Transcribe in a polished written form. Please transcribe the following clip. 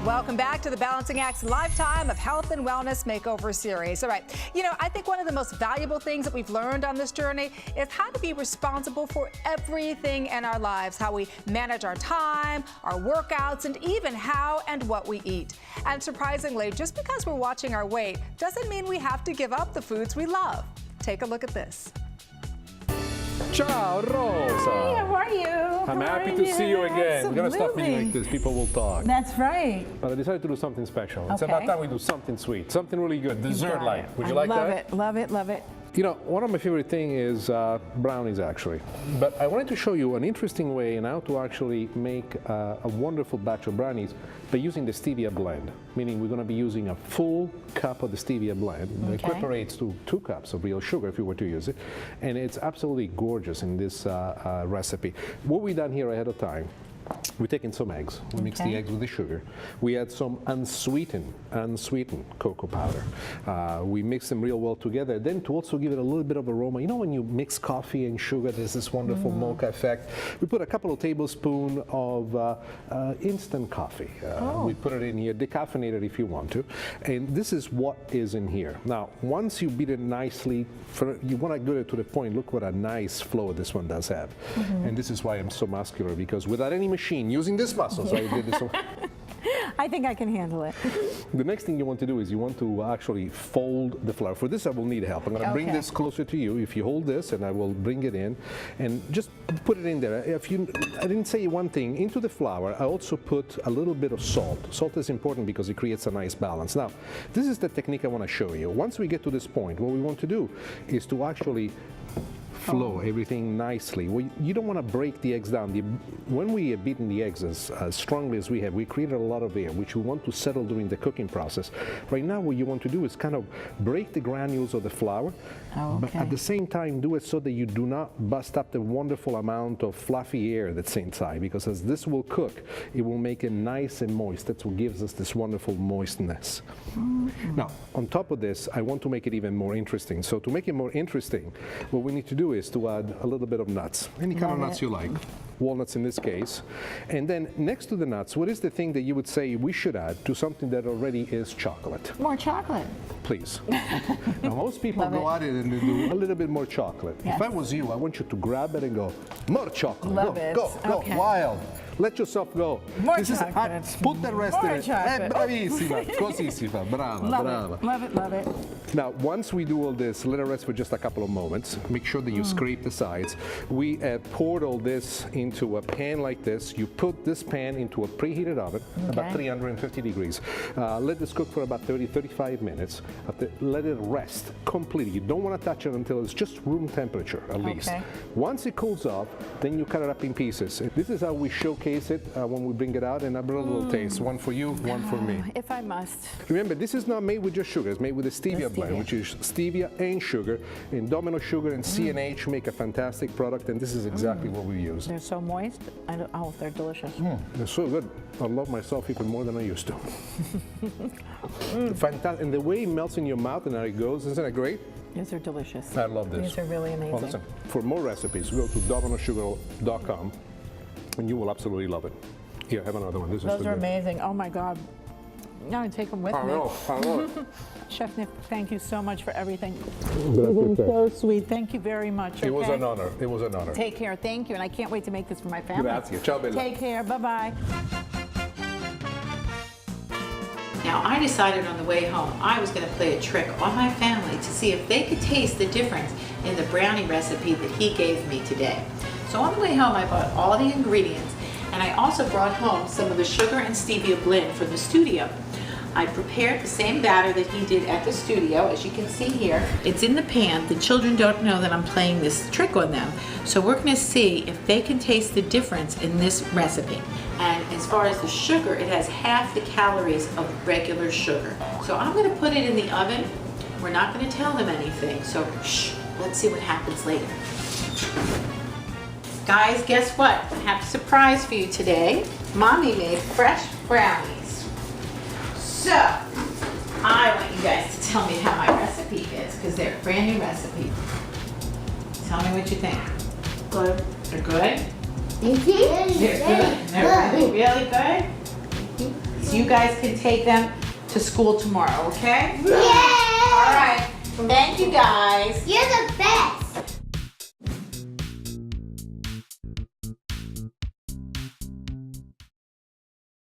Welcome back to the Balancing Act's Lifetime of Health and Wellness Makeover Series. All right, I think one of the most valuable things that we've learned on this journey is how to be responsible for everything in our lives, how we manage our time, our workouts, and even how and what we eat. And surprisingly, just because we're watching our weight doesn't mean we have to give up the foods we love. Take a look at this. Ciao, Rosa. Hey, how are you? I'm happy to see you again. Absolutely. We're going to stop being like this. People will talk. That's right. But I decided to do something special. It's Okay. about time we do something sweet, something really good, dessert-like. Would you like love that? it, love it, love it. You know, one of my favorite things is brownies, actually. But I wanted to show you an interesting way in how to actually make a wonderful batch of brownies by using the stevia blend. Meaning we're going to be using a full cup of the stevia blend. Okay. It equates to 2 cups of real sugar if you were to use it. And it's absolutely gorgeous in this recipe. What we've done here ahead of time, we're taking some eggs. We mix the eggs with the sugar. We add some unsweetened cocoa powder. We mix them real well together. Then to also give it a little bit of aroma, you know when you mix coffee and sugar, there's this wonderful mocha effect. We put a couple of tablespoons of instant coffee. We put it in here, decaffeinated if you want to. And this is what is in here. Now, once you beat it nicely, you want to get it to the point, look what a nice flow this one does have. And this is why I'm so muscular, because without any machine, using this muscles, I did this one. I think I can handle it. The next thing you want to do is you want to actually fold the flour. For this, I will need help. I'm going to bring this closer to you. If you hold this, and I will bring it in, and just put it in there. I didn't say one thing. Into the flour, I also put a little bit of salt. Salt is important because it creates a nice balance. Now, this is the technique I want to show you. Once we get to this point, what we want to do is to actually flow everything nicely. You don't want to break the eggs down. When we have beaten the eggs as strongly as we have, we created a lot of air, which we want to settle during the cooking process. Right now, what you want to do is kind of break the granules of the flour, but at the same time, do it so that you do not bust up the wonderful amount of fluffy air that's inside, because as this will cook, it will make it nice and moist. That's what gives us this wonderful moistness. Now, on top of this, I want to make it even more interesting. So to make it more interesting, what we need to do is to add a little bit of nuts, any kind of nuts you like, walnuts in this case. And then next to the nuts, what is the thing that you would say we should add to something that already is chocolate? More chocolate. Please. Now, most people go at it and they do a little bit more chocolate. Yes. If I was you, I want you to grab it and go, more chocolate. Love it. Go, wild. Let yourself go. More this chocolate. Put the rest More in it. chocolate. Bravissima. Così si fa. Brava, brava. Love it, love it. Now, once we do all this, let it rest for just a couple of moments. Make sure that you scrape the sides. We poured all this into a pan like this. You put this pan into a preheated oven, about 350 degrees. Let this cook for about 30-35 minutes. Let it rest completely. You don't want to touch it until it's just room temperature, at least. Once it cools off, then you cut it up in pieces. This is how we showcase it when we bring it out, and I brought a little taste. One for you, one for me. If I must. Remember, this is not made with just sugar. It's made with the stevia blend, which is stevia and sugar. And Domino Sugar and C&H make a fantastic product, and this is exactly what we use. They're so moist. Oh, they're delicious. They're so good. I love myself even more than I used to. Fantastic. And the way it melts in your mouth and how it goes, isn't it great? These are delicious. I love this. These are really amazing. Well, listen, for more recipes, go to dominosugar.com and you will absolutely love it. Here, have another one. Those are amazing. Oh my God. I'm gonna take them with me. I know. Chef Nick, thank you so much for everything. This is so sweet. Thank you very much. It was an honor. It was an honor. Take care. Thank you. And I can't wait to make this for my family. Grazie. Ciao, Bella. Take care. Bye-bye. Now, I decided on the way home I was going to play a trick on my family to see if they could taste the difference in the brownie recipe that he gave me today. So on the way home, I bought all the ingredients, and I also brought home some of the sugar and stevia blend from the studio. I prepared the same batter that he did at the studio, as you can see here. It's in the pan. The children don't know that I'm playing this trick on them. So we're going to see if they can taste the difference in this recipe. And as far as the sugar, it has half the calories of regular sugar. So I'm going to put it in the oven. We're not going to tell them anything. So shh, let's see what happens later. Guys, guess what? I have a surprise for you today. Mommy made fresh brownies. So, I want you guys to tell me how my recipe is, because they're a brand new recipe. Tell me what you think. Good. They're good? They're good. They're really, really good? So you guys can take them to school tomorrow, okay? Yeah. All right. Thank you, guys.